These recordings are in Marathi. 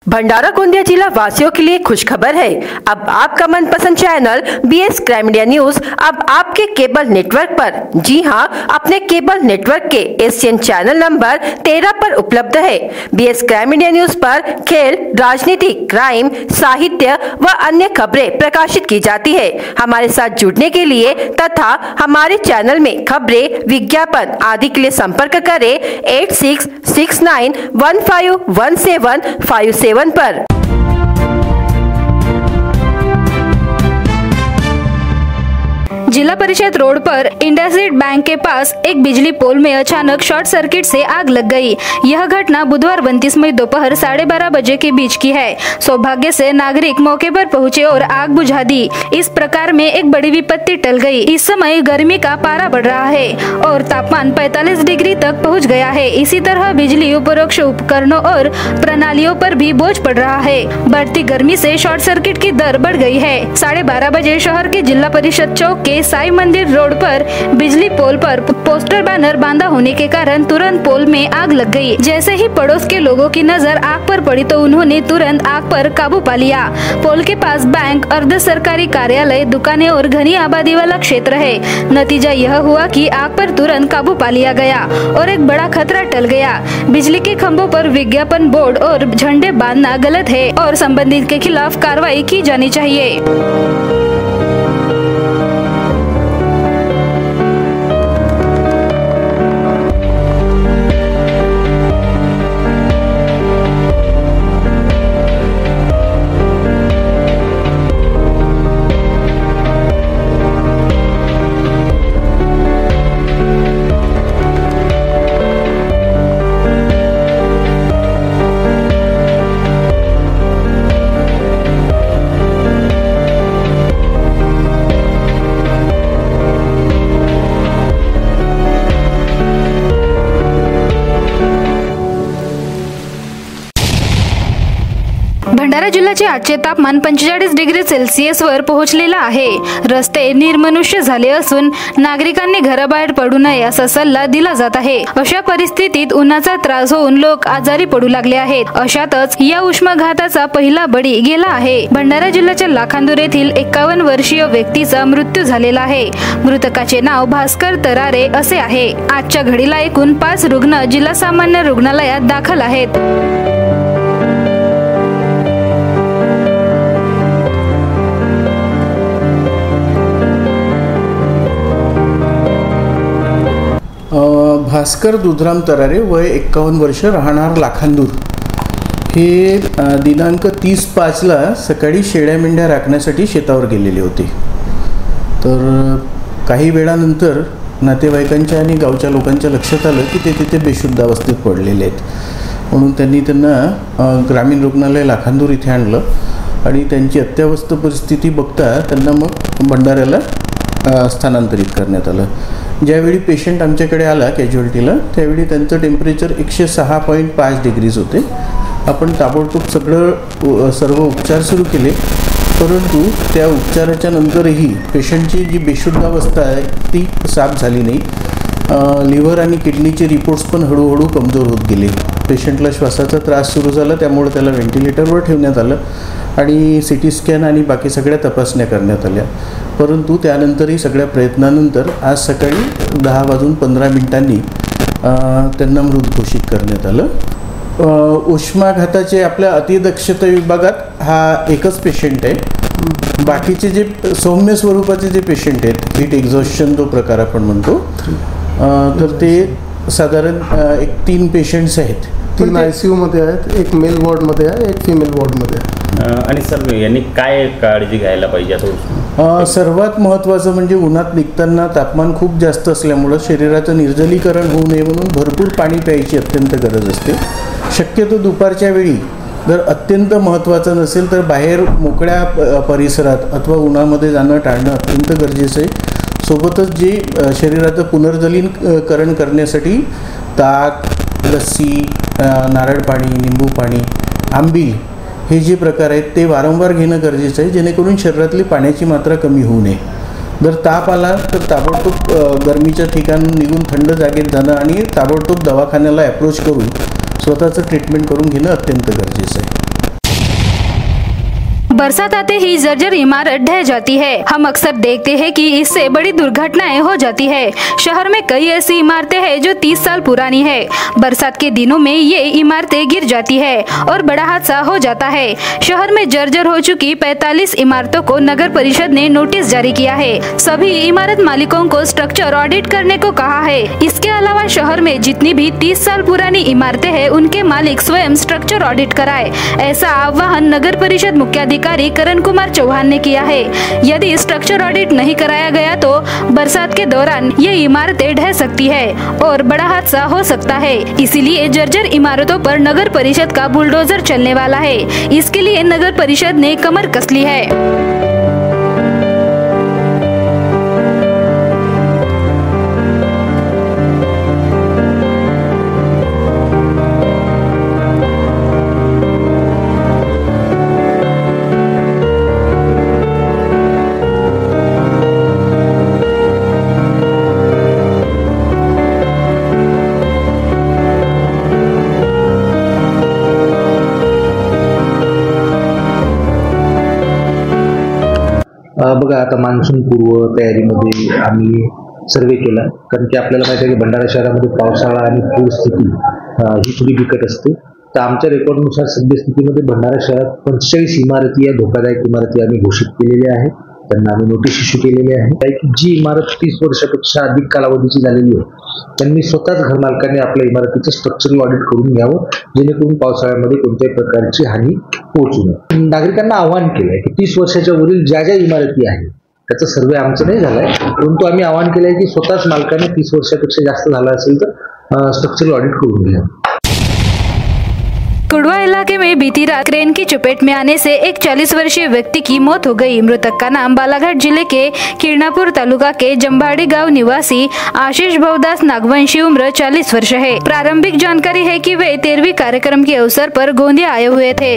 भंडारा गोंदिया जिला वासियों के लिए खुशखबर है। अब आपका मनपसंद channel BS crime media news अब आपके केबल नेटवर्क पर, जी हां, अपने केबल नेटवर्क के एशियन चैनल नंबर 13 पर उपलब्ध है। बीएस क्राइम मीडिया न्यूज पर खेल, राजनीति, क्राइम, साहित्य व अन्य खबरें प्रकाशित की जाती है। हमारे साथ जुड़ने के लिए तथा हमारे चैनल में खबरें, विज्ञापन आदि के लिए संपर्क करें 8669151757 पर। जिला परिषद रोड पर इंडसइंड बैंक के पास एक बिजली पोल में अचानक शॉर्ट सर्किट से आग लग गई। यह घटना बुधवार 29 मई दोपहर 12:30 बजे के बीच की है। सौभाग्य से नागरिक मौके पर पहुंचे और आग बुझा दी। इस प्रकार में एक बड़ी विपत्ति टल गई। इस समय गर्मी का पारा बढ़ रहा है और तापमान 45 डिग्री तक पहुँच गया है। इसी तरह बिजली उपरोक्त उपकरणों और प्रणालियों पर भी बोझ पड़ रहा है। बढ़ती गर्मी से शॉर्ट सर्किट की दर बढ़ गई है। 12:30 बजे शहर के जिला परिषद चौक के साई मंदिर रोड पर बिजली पोल पर पोस्टर बैनर बांधा होने के कारण तुरंत पोल में आग लग गई। जैसे ही पड़ोस के लोगों की नजर आग पर पड़ी तो उन्होंने तुरंत आग पर काबू पा लिया। पोल के पास बैंक, अर्ध सरकारी कार्यालय, दुकानें और घनी आबादी वाला क्षेत्र है। नतीजा यह हुआ कि आग पर तुरंत काबू पा लिया गया और एक बड़ा खतरा टल गया। बिजली के खंभों पर विज्ञापन बोर्ड और झंडे बांधना गलत है और संबंधित के खिलाफ कार्रवाई की जानी चाहिए। भंडारा जिल्ह्याचे आजचे तापमान 45 डिग्री सेल्सिअस वर पोहोचलेला आहे। रस्ते निर्मनुष्य झाले असून नागरिकांनी घराबाहेर पडू नये असा सल्ला दिला जात आहे। अशा परिस्थितीत उन्हाचा त्रास होऊन लोक आजारी पडू लागले आहेत। अशातच या उष्माघाताचा पहिला बळी गेला आहे। भंडारा जिल्ह्याच्या लाखांदूर येथील 51 वर्षीय व्यक्तीचा मृत्यू झालेला आहे। मृतकाचे नाव भास्कर तरारे असे आहे। आजच्या घडीला एकूण 5 रुग्ण जिल्हा सामान्य रुग्णालयात दाखल आहेत। भास्कर दुधराम तरारे, वय 51 वर्ष, राहणार लाखांदूर, हे दिनांक 30/5ला सकाळी शेळ्या मेंढ्या राखण्यासाठी शेतावर गेलेले होते। तर काही वेळानंतर नातेवाईकांच्या आणि गावच्या लोकांच्या लक्षात आलं की ते तिथे बेशुद्ध अवस्थेत पडलेले आहेत। म्हणून त्यांनी त्यांना ग्रामीण रुग्णालय लाखांदूर इथे आणलं आणि त्यांची अत्यावस्थ परिस्थिती बघता त्यांना मग भंडाऱ्याला स्थानांतरित करण्यात आलं। ज्यावेळी पेशंट आमच्याकडे आला कॅज्युअल्टीला, त्यावेळी त्यांचं टेम्परेचर 106.5 डिग्रीज होते। आपण ताबडतोब सर्व उपचार सुरू केले, परंतु त्या उपचाराच्या नंतरही पेशंटची जी बेशुद्ध अवस्था आहे ती साफ झाली नाही। लिव्हर आणि किडनीचे रिपोर्ट्स पण हळूहळू कमजोर होत गेले। पेशंटला श्वासाचा त्रास सुरू झाला, त्यामुळे त्याला व्हेंटिलेटरवर ठेवण्यात आलं आणि CT स्कॅन आणि बाकी सगळ्या तपासण्या करण्यात आल्या। परंतु त्यानंतरही सगळ्या प्रयत्नानंतर आज सकाळी 10:15 त्यांना मृत घोषित करण्यात आलं। उष्माघाताचे आपल्या अतिदक्षता विभागात हा एकच पेशंट आहे। बाकीचे जे सौम्य स्वरूपाचे जे पेशंट आहेत, हीट एक्झॉस्शन जो प्रकार आपण म्हणतो, तर ते साधारण 3 पेशंट्स आहेत। 3 ICU मध्ये आहेत, एक मेल वॉर्डमध्ये आहे, एक फिमेल वॉर्डमध्ये आहे। आणि सर यांनी काय काळजी घ्यायला पाहिजे आता? सर्वात महत्त्वाचं म्हणजे उन्हात निघताना तापमान खूप जास्त असल्यामुळं शरीराचं निर्जलीकरण होऊ नये म्हणून भरपूर पाणी प्यायची अत्यंत गरज असते। शक्यतो दुपारच्या वेळी जर अत्यंत महत्त्वाचं नसेल तर बाहेर मोकळ्या परिसरात अथवा उन्हामध्ये जाणं टाळणं अत्यंत गरजेचं आहे। सोबतच जे शरीराचं पुनर्जलीकरण करण्यासाठी ताक, लस्सी, नारळ पाणी, निंबू पाणी, आंबील हे जे प्रकार आहेत ते वारंवार घेणं गरजेचं आहे, जेणेकरून शरीरातली पाण्याची मात्रा कमी होऊ नये। जर ताप आला तर ताबडतोब गरमीच्या ठिकाणी निघून थंड जागेत जाणं आणि ताबडतोब दवाखान्याला अप्रोच करून स्वतःचं ट्रीटमेंट करून घेणं अत्यंत गरजेचं आहे। बरसात आते ही जर्जर इमारत ढह जाती है। हम अक्सर देखते हैं कि इससे बड़ी दुर्घटनाएं हो जाती है। शहर में कई ऐसी इमारतें हैं जो 30 साल पुरानी है। बरसात के दिनों में ये इमारतें गिर जाती है और बड़ा हादसा हो जाता है। शहर में जर्जर हो चुकी 45 इमारतों को नगर परिषद ने नोटिस जारी किया है। सभी इमारत मालिकों को स्ट्रक्चर ऑडिट करने को कहा है। इसके अलावा शहर में जितनी भी 30 साल पुरानी इमारतें हैं उनके मालिक स्वयं स्ट्रक्चर ऑडिट कराए। ऐसा आह्वान नगर परिषद मुख्याधिकारी करण कुमार चौहान ने किया है। यदि स्ट्रक्चर ऑडिट नहीं कराया गया तो बरसात के दौरान ये इमारतें ढह सकती है और बड़ा हादसा हो सकता है। इसीलिए जर्जर इमारतों पर नगर परिषद का बुलडोजर चलने वाला है। इसके लिए नगर परिषद ने कमर कस ली है। बघा, आता मान्सून पूर्व तयारीमध्ये आम्ही सर्वे केला, कारण की आपल्याला माहिती आहे की भंडारा शहरामध्ये पावसाळा आणि पूरस्थिती ही थोडी बिकट असते। तर आमच्या रेकॉर्डनुसार सद्यस्थितीमध्ये भंडारा शहरात 45 इमारती या धोकादायक इमारती आम्ही घोषित केलेल्या आहेत। त्यांना आम्ही नोटीस इश्यू केलेली आहे की जी इमारत 30 वर्षापेक्षा अधिक कालावधीची झालेली आहे त्यांनी स्वतःच घरमालकांनी आपल्या इमारतीचं स्ट्रक्चरल ऑडिट करून घ्यावं, जेणेकरून पावसाळ्यामध्ये कोणत्याही प्रकारची हानी पोहोचू नये। नागरिकांना आवाहन केलंय की 30 वर्षाच्या वरील ज्या ज्या इमारती आहेत त्याचा सर्वे आमचा नहीं झालाय, परंतु आम्ही आवाहन केलंय की स्वतःच मालकाने 30 वर्षापेक्षा जास्त झाला असेल तर स्ट्रक्चरल ऑडिट करून घ्या। कुड़वा इलाके में बीती रात क्रेन की चपेट में आने से एक 40 वर्षीय व्यक्ति की मौत हो गई। मृतक का नाम बालाघाट जिले के किरणापुर तालुका के जंबाड़ी गांव निवासी आशीष भवदास नागवंशी उम्र 40 वर्ष है। प्रारंभिक जानकारी है कि वे 13वीं कार्यक्रम के अवसर पर गोंदिया आए हुए थे।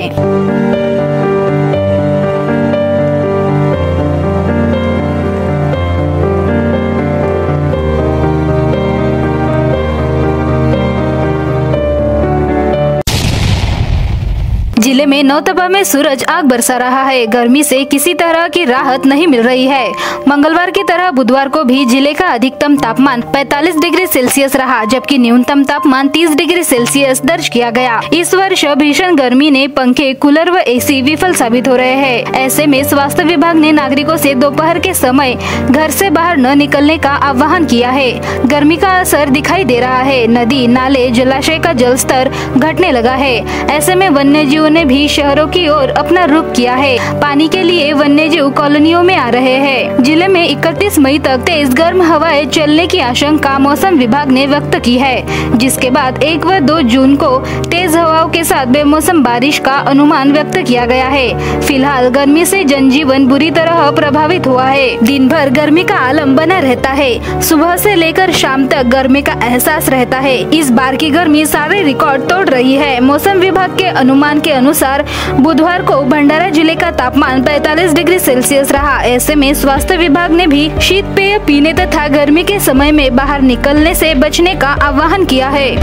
जिले में नौतपा में सूरज आग बरसा रहा है। गर्मी से किसी तरह की राहत नहीं मिल रही है। मंगलवार की तरह बुधवार को भी जिले का अधिकतम तापमान 45 डिग्री सेल्सियस रहा, जबकि न्यूनतम तापमान 30 डिग्री सेल्सियस दर्ज किया गया। इस वर्ष भीषण गर्मी ने पंखे, कूलर व एसी विफल साबित हो रहे हैं। ऐसे में स्वास्थ्य विभाग ने नागरिकों से दोपहर के समय घर से बाहर न निकलने का आह्वान किया है। गर्मी का असर दिखाई दे रहा है। नदी, नाले, जलाशय का जल स्तर घटने लगा है। ऐसे में वन्यजीवों ने भी शहरों की ओर अपना रुख किया है। पानी के लिए वन्यजीव कॉलोनियों में आ रहे हैं। जिले में 31 मई तक तेज गर्म हवाएं चलने की आशंका मौसम विभाग ने व्यक्त की है, जिसके बाद 1 व 2 जून को तेज हवाओं के साथ बेमौसम बारिश का अनुमान व्यक्त किया गया है। फिलहाल गर्मी से जनजीवन बुरी तरह प्रभावित हुआ है। दिन भर गर्मी का आलम बना रहता है। सुबह से लेकर शाम तक गर्मी का एहसास रहता है। इस बार की गर्मी सारे रिकॉर्ड तोड़ रही है। मौसम विभाग के अनुमान के अनुसार बुधवार को भंडारा जिले का तापमान 45 डिग्री सेल्सियस रहा। ऐसे में स्वास्थ्य विभाग ने भी शीत पेय पीने तथा गर्मी के समय में बाहर निकलने से बचने का आह्वान किया है।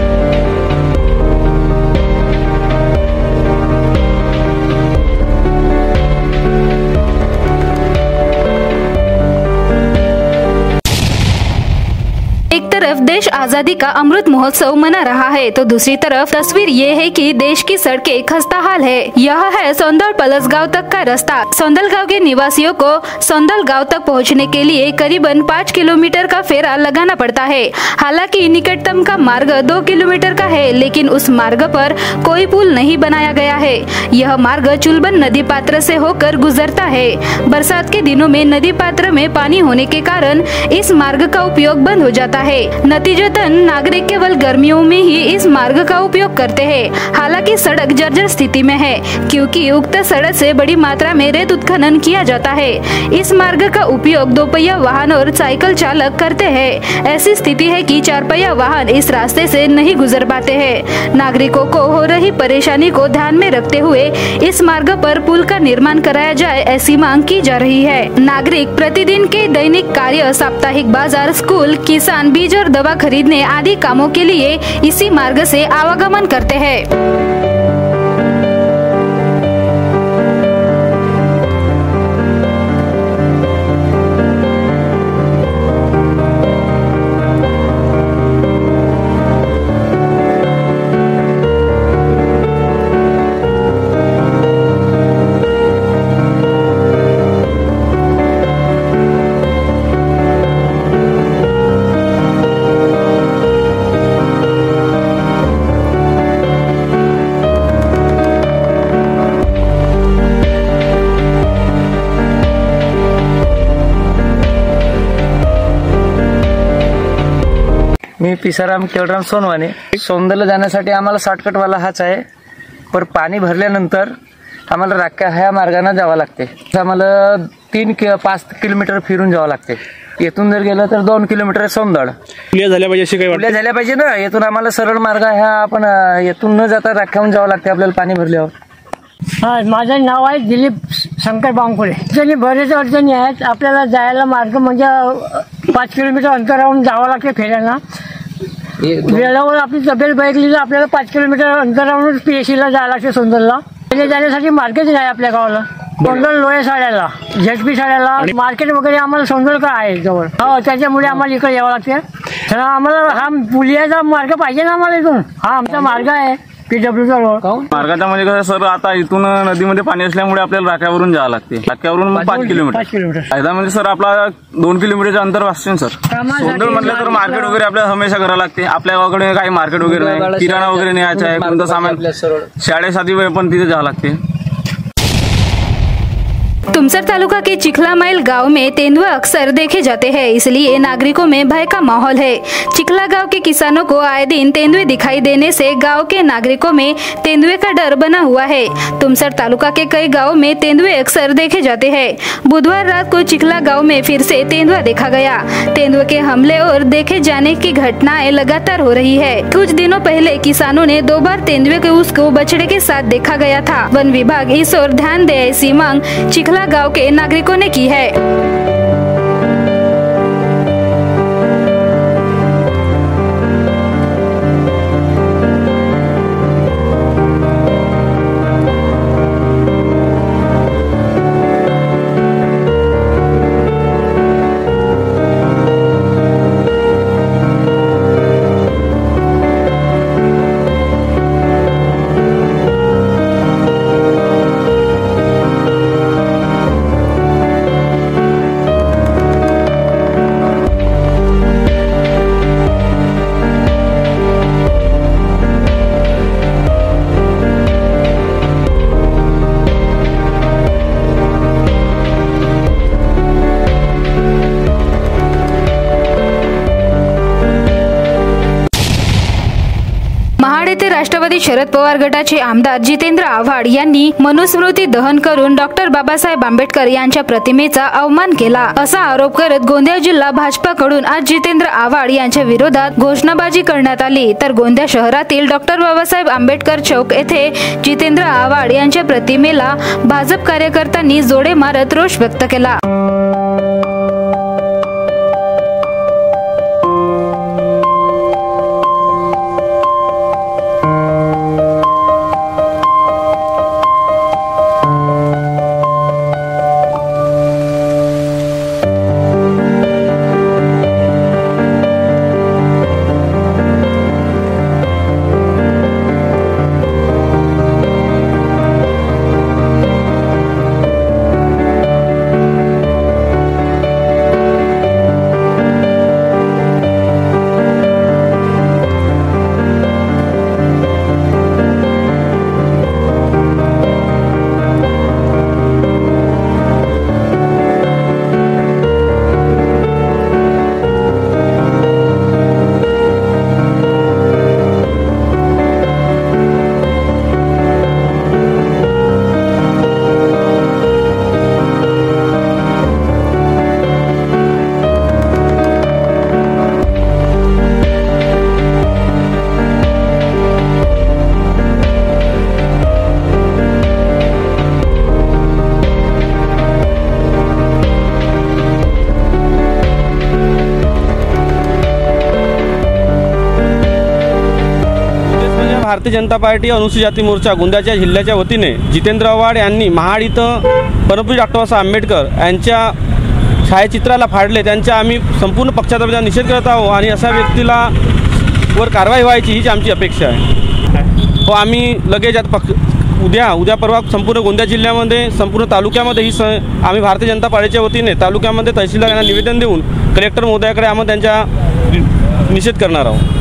एक तरफ देश आजादी का अमृत महोत्सव मना रहा है तो दूसरी तरफ तस्वीर ये है कि देश की सड़कें खस्ता हाल है। यह है सौंदल पलसगांव तक का रास्ता। सौंदल गांव के निवासियों को सौंदल गांव तक पहुंचने के लिए करीबन 5 किलोमीटर का फेरा लगाना पड़ता है। हालांकि निकटतम का मार्ग 2 किलोमीटर का है, लेकिन उस मार्ग पर कोई पुल नहीं बनाया गया है। यह मार्ग चुलबन नदी पात्र से होकर गुजरता है। बरसात के दिनों में नदी पात्र में पानी होने के कारण इस मार्ग का उपयोग बंद हो जाता है। नतीजतन नागरिक केवल गर्मियों में ही इस मार्ग का उपयोग करते हैं। हालांकि सड़क जर्जर स्थिति में है, क्योंकि उक्त सड़क से बड़ी मात्रा में रेत उत्खनन किया जाता है। इस मार्ग का उपयोग 2 पहिया वाहन और साइकिल चालक करते हैं। ऐसी स्थिति है कि 4 पहिया वाहन इस रास्ते से नहीं गुजर पाते हैं। नागरिकों को हो रही परेशानी को ध्यान में रखते हुए इस मार्ग पर पुल का निर्माण कराया जाए, ऐसी मांग की जा रही है। नागरिक प्रतिदिन के दैनिक कार्य, साप्ताहिक बाजार, स्कूल, किसान, बीज और दवा खरीदने आदि कामों के लिए इसी मार्ग से आवागमन करते हैं। मी पिसाराम केवळराम सोनवाने. सौंदर्याला जाण्यासाठी आम्हाला शॉर्टकटवाला हाच आहे, पण पाणी भरल्यानंतर आम्हाला राख्या ह्या मार्गाने जावं लागते. आम्हाला 5 किलोमीटर फिरून जावं लागते. येथून जर गेलं तर 2 किलोमीटर सौंदड. पुलिया झाल्या पाहिजे अशी काही पुलिया झाल्या पाहिजे ना. येथून आम्हाला सरळ मार्ग ह्या आपण येथून न जाता राख्याहून जावं लागते आपल्याला पाणी भरल्यावर. हा, माझं नाव आहे दिलीप शंकर बांकुळे. अडचणी बरेच अडचणी आहेत. आपल्याला जायला मार्ग म्हणजे 5 किलोमीटर अंतरावरून जावं लागते फेऱ्यांना. वेळावर आपली तब्येत बघितली तर आपल्याला 5 किलोमीटर अंतरावरून PSCला जायला लागते सौंदर्याला. पहिले जाण्यासाठी मार्केट नाही आपल्या गावाला. सौंदर्य लोहे साड्याला, झेडपी साड्याला मार्केट वगैरे आम्हाला सौंदर्य आहे जवळ. हो, त्याच्यामुळे आम्हाला इकडे यावं लागते. तर आम्हाला हा पुलियाचा मार्ग पाहिजे ना आम्हाला इथून. हा आमचा मार्ग आहे PWचा रोड. मार्गाच्या म्हणजे कसं सर, आता इथून नदीमध्ये पाणी असल्यामुळे आपल्याला राख्यावरून जावं लागते. राख्यावरून 5 किलोमीटर फायदा म्हणजे सर आपला 2 किलोमीटरचं अंतर वाचते सर. सौंदर्य म्हटलं तर मार्केट वगैरे आपल्याला हमेशा करावं लागते. आपल्या गावाकडे काही मार्केट वगैरे नाही, किराणा वगैरे न्यायचा आहे, कोणतं सामान शाळेसाठी पण तिथे जावं लागते. तुमसर तालुका के चिखला माइल गांव में तेंदुए अक्सर देखे जाते हैं, इसलिए नागरिकों में भय का माहौल है। चिखला गांव के किसानों को आए दिन तेंदुए दिखाई देने से गांव के नागरिकों में तेंदुए का डर बना हुआ है। तुमसर तालुका के कई गांव में तेंदुए अक्सर देखे जाते हैं। बुधवार रात को चिखला गांव में फिर से तेंदुआ देखा गया। तेंदुए के हमले और देखे जाने की घटनाएं लगातार हो रही है। कुछ दिनों पहले किसानों ने 2 बार तेंदुए के उसको बछड़े के साथ देखा गया था। वन विभाग इस ओर ध्यान दे, ऐसी मांग चिखला गांव के नागरिकों ने की है। महाड येथे राष्ट्रवादी शरद पवार गटाचे आमदार जितेंद्र आव्हाड यांनी मनुस्मृती दहन करून डॉक्टर बाबासाहेब आंबेडकर यांच्या प्रतिमेचा अवमान केला, असा आरोप करत गोंदिया जिल्हा भाजपाकडून आज जितेंद्र आव्हाड यांच्या विरोधात घोषणाबाजी करण्यात आली। तर गोंदिया शहरातील डॉक्टर बाबासाहेब आंबेडकर चौक येथे जितेंद्र आव्हाड यांच्या प्रतिमेला भाजप कार्यकर्त्यांनी जोडे मारत रोष व्यक्त केला। भारतीय जनता पार्टी अनुसूचित जाती मोर्चा गोंदिया जिल्ह्याच्या वतीने जितेंद्र आव्हाड यांनी महाड इथं परमपूज्य डॉक्टर बाबासाहेब आंबेडकर यांच्या छायाचित्राला फाडले, त्यांच्या आम्ही संपूर्ण पक्षाचा निषेध करत आहोत आणि अशा व्यक्तीला वर कारवाई व्हायची हीच आमची अपेक्षा आहे। आम्ही लगेच उद्या परवा संपूर्ण गोंदिया जिल्ह्यामध्ये संपूर्ण तालुक्यामध्ये आम्ही भारतीय जनता पार्टीच्या वतीने तालुक्यामध्ये तहसीलदार यांना निवेदन देऊन कलेक्टर महोदयाकडे आम्ही त्यांचा निषेध करणार आहोत।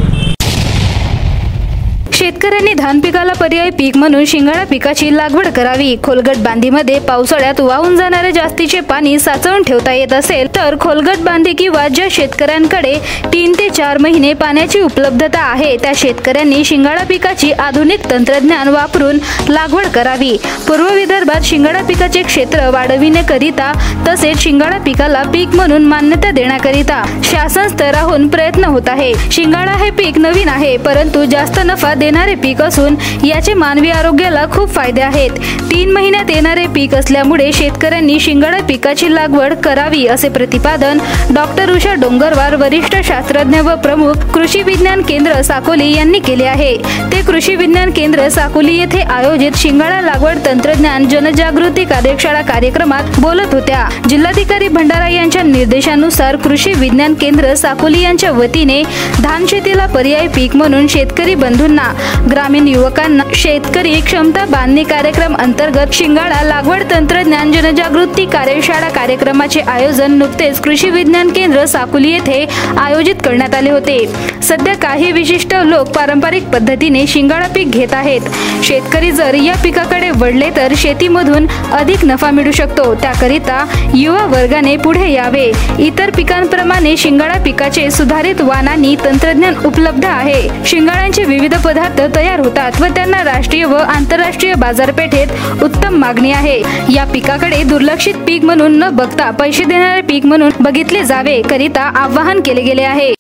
शेतकऱ्यांनी धान पिकाला पर्यायी पीक म्हणून शिंगाडा पिकाची लागवड करावी। खोलगट बांधीमध्ये पावसाळ्यात वाहून जाणारे जास्तीचे पाणी साचवून ठेवता येत असेल तर खोलगट बांधी किंवा ज्या शेतकऱ्यांकडे 3 ते 4 महिने पाण्याची उपलब्धता आहे त्या शेतकऱ्यांनी शिंगाडा पिकाची आधुनिक तंत्रज्ञान वापरून लागवड करावी। पूर्व विदर्भात शिंगाडा पिकाचे क्षेत्र वाढविण्याकरिता तसेच शिंगाडा पिकाला पीक म्हणून मान्यता देण्याकरिता शासन स्तरावरून प्रयत्न होत आहे। शिंगाडा हे पीक नवीन आहे परंतु जास्त नफा देणारे पीक असून याचे मानवी आरोग्याला खूप फायदे आहेत। 3 महिन्यात येणारे पीक असल्यामुळे शेतकऱ्यांनी शिंगाडा पिकाची लागवड करावी असे प्रतिपादन डॉक्टर उषा डोंगरवार वरिष्ठ शास्त्रज्ञ व प्रमुख कृषी विज्ञान केंद्र साकोली यांनी केले आहे। ते कृषी विज्ञान केंद्र साकोली येथे आयोजित शिंगाडा लागवड तंत्रज्ञान जनजागृती कार्यशाळा कार्यक्रमात बोलत होत्या। जिल्हाधिकारी भंडारा यांच्या निर्देशानुसार कृषी विज्ञान केंद्र साकोली यांच्या वतीने धान शेतीला पर्यायी पीक म्हणून शेतकरी बंधूंना ग्रामीण युवकांना शेतकरी क्षमता बांधणी कार्यक्रम अंतर्गत शिंगाडा लागवड तंत्रज्ञान जनजागृती कार्यशाळा कार्यक्रमाचे आयोजन नुकतेच कृषी विज्ञान केंद्र साकोली येथे आयोजित करण्यात आले होते। सध्या काही विशिष्ट लोक पारंपरिक पद्धतीने शिंगाडा पीक घेत आहेत। शेतकरी जर या पिकाकडे वळले तर शेतीमधून अधिक नफा मिळू शकतो। त्याकरिता युवा वर्गाने पुढे यावे। इतर पिकांप्रमाणे शिंगाडा पिकाचे सुधारित वाणानी तंत्रज्ञान उपलब्ध आहे। शिंगाड्यांचे विविध पदार्थ तयार होतात व त्यांना राष्ट्रीय व आंतरराष्ट्रीय बाजारपेठेत उत्तम मागणी आहे। या पिकाकडे दुर्लक्षित पीक म्हणून न बघता पैसे देणारे पीक म्हणून बघितले जावे करिता आवाहन केले गेले आहे।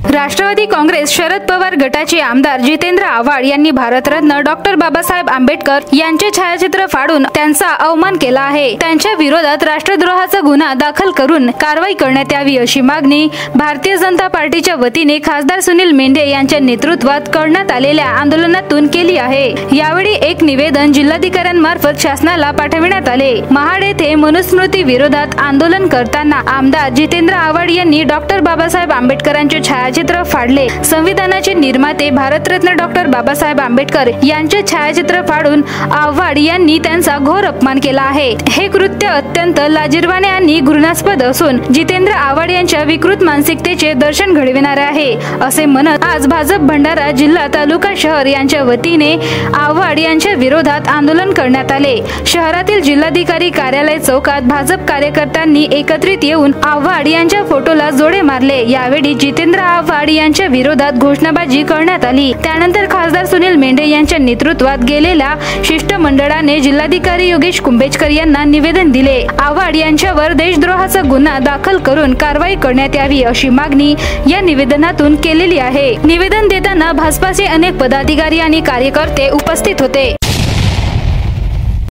राष्ट्रवादी काँग्रेस शरद पवार गटाचे आमदार जितेंद्र आव्हाड यांनी भारतरत्न डॉक्टर बाबासाहेब आंबेडकर यांचे छायाचित्र फाडून त्यांचा अवमान केला आहे। त्यांच्या विरोधात राष्ट्रद्रोहाचा गुन्हा दाखल करून कारवाई करण्यात यावी अशी मागणी भारतीय जनता पार्टीच्या वतीने खासदार सुनील मेंढे यांच्या नेतृत्वात करण्यात आलेल्या आंदोलनातून केली आहे। यावेळी एक निवेदन जिल्हाधिकाऱ्यांमार्फत शासनाला पाठविण्यात आले। महाड येथे मनुस्मृती विरोधात आंदोलन करताना आमदार जितेंद्र आव्हाड यांनी डॉक्टर बाबासाहेब आंबेडकरांचे छायाचित्र फाडले। संविधानाचे निर्माते भारतरत्न डॉक्टर बाबासाहेब आंबेडकर यांचे छायाचित्र फाडून आव्हाड यांनी त्यांचा घोर अपमान केला आहे। हे कृत्य अत्यंत लाजिरवाणे आणि घृणास्पद असून जितेंद्र आव्हाड यांच्या विकृत मानसिकतेचे दर्शन घडविणारे आहे असे म्हणत आज भाजप भंडारा जिल्हा तालुका शहर यांच्या वतीने आव्हाड यांच्या विरोधात आंदोलन करण्यात आले। शहरातील जिल्हाधिकारी कार्यालय चौकात भाजप कार्यकर्त्यांनी एकत्रित येऊन आव्हाड यांच्या फोटोला जोडे मारले। यावेळी जितेंद्र आव्हाड यांच्या विरोधात घोषणाबाजी करण्यात आली। त्यानंतर खासदार सुनील मेंढे यांच्या नेतृत्वात गेलेल्या शिष्टमंडळाने जिल्हाधिकारी योगेश कुंभेजकर यांना निवेदन दिले। आव्हाड यांच्यावर देशद्रोहाचा गुन्हा दाखल करून कारवाई करण्यात यावी अशी मागणी या निवेदनातून केलेली आहे। निवेदन देताना भाजपाचे अनेक पदाधिकारी आणि कार्यकर्ते उपस्थित होते।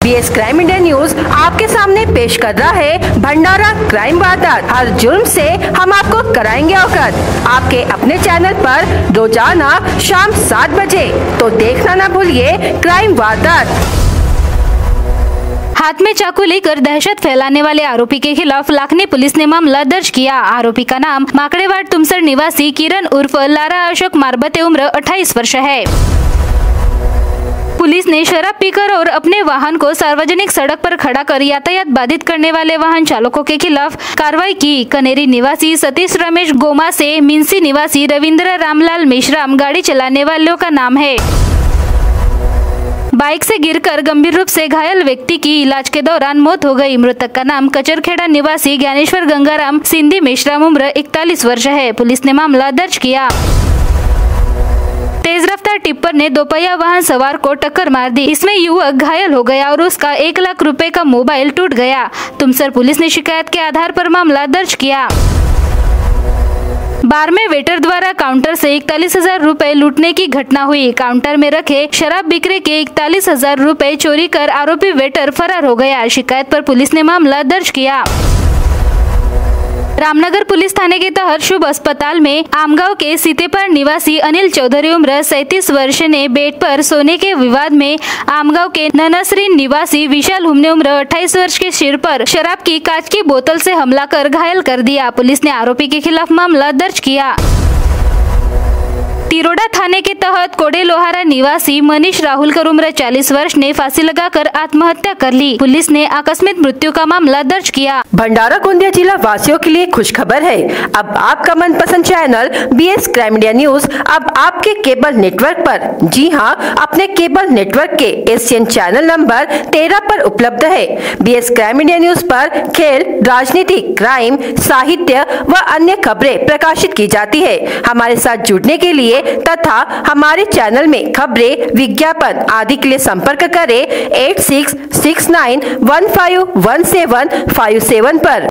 BS क्राइम इंडिया न्यूज आपके सामने पेश कर रहा है भंडारा क्राइम वारदात। हर जुर्म से हम आपको कराएंगे अवगत। आपके अपने चैनल पर रोजाना शाम 7 बजे, तो देखना ना भूलिए क्राइम वारदात। हाथ में चाकू लेकर दहशत फैलाने वाले आरोपी के खिलाफ लाखनी पुलिस ने मामला दर्ज किया। आरोपी का नाम माकड़ेवाड़ तुमसर निवासी किरण उर्फ लारा अशोक मारबते उम्र 28 वर्ष है। पुलिस ने शराब पीकर और अपने वाहन को सार्वजनिक सड़क पर खड़ा कर यातायात बाधित करने वाले वाहन चालकों के खिलाफ कार्रवाई की। कनेरी निवासी सतीश रमेश गोमा से मिंसी निवासी रविंद्र रामलाल मेश्राम गाड़ी चलाने वालों का नाम है। बाइक से गिरकर गंभीर रूप से घायल व्यक्ति की इलाज के दौरान मौत हो गई। मृतक का नाम कचरखेड़ा निवासी ज्ञानेश्वर गंगाराम सिंधी मेश्राम उम्र 41 वर्ष है। पुलिस ने मामला दर्ज किया। तेज रफ्तार टिप्पर ने दोपहिया वाहन सवार को टक्कर मार दी। इसमें युवक घायल हो गया और उसका 1 लाख रुपए का मोबाइल टूट गया। तुमसर पुलिस ने शिकायत के आधार पर मामला दर्ज किया। बार में वेटर द्वारा काउंटर से 41,000 रुपए लूटने की घटना हुई। काउंटर में रखे शराब बिक्री के 41,000 रुपए चोरी कर आरोपी वेटर फरार हो गया। शिकायत पर पुलिस ने मामला दर्ज किया। रामनगर पुलिस थाने के तहत शुभ अस्पताल में आमगांव के सीतेपार निवासी अनिल चौधरी उम्र 37 वर्ष ने बेड पर सोने के विवाद में आमगांव के ननसरी निवासी विशाल हुमने उम्र 28 वर्ष के सिर पर शराब की कांच की बोतल से हमला कर घायल कर दिया। पुलिस ने आरोपी के खिलाफ मामला दर्ज किया। तिरोडा थाने के तहत कोडे लोहारा निवासी मनीष राहुल करुमरा 40 वर्ष ने फांसी लगाकर आत्महत्या कर ली। पुलिस ने आकस्मिक मृत्यु का मामला दर्ज किया। भंडारा गोंदिया जिला वासियों के लिए खुशखबर है। अब आपका मनपसंद channel BS crime India news अब आपके केबल नेटवर्क पर, जी हां, अपने केबल नेटवर्क के एशियन चैनल नंबर 13 पर उपलब्ध है। BS क्राइम इंडिया न्यूज पर खेल, राजनीति, क्राइम, साहित्य व अन्य खबरें प्रकाशित की जाती है। हमारे साथ जुड़ने के लिए तथा हमारे चैनल में खबरें, विज्ञापन आदि के लिए संपर्क करें 8669151757 पर।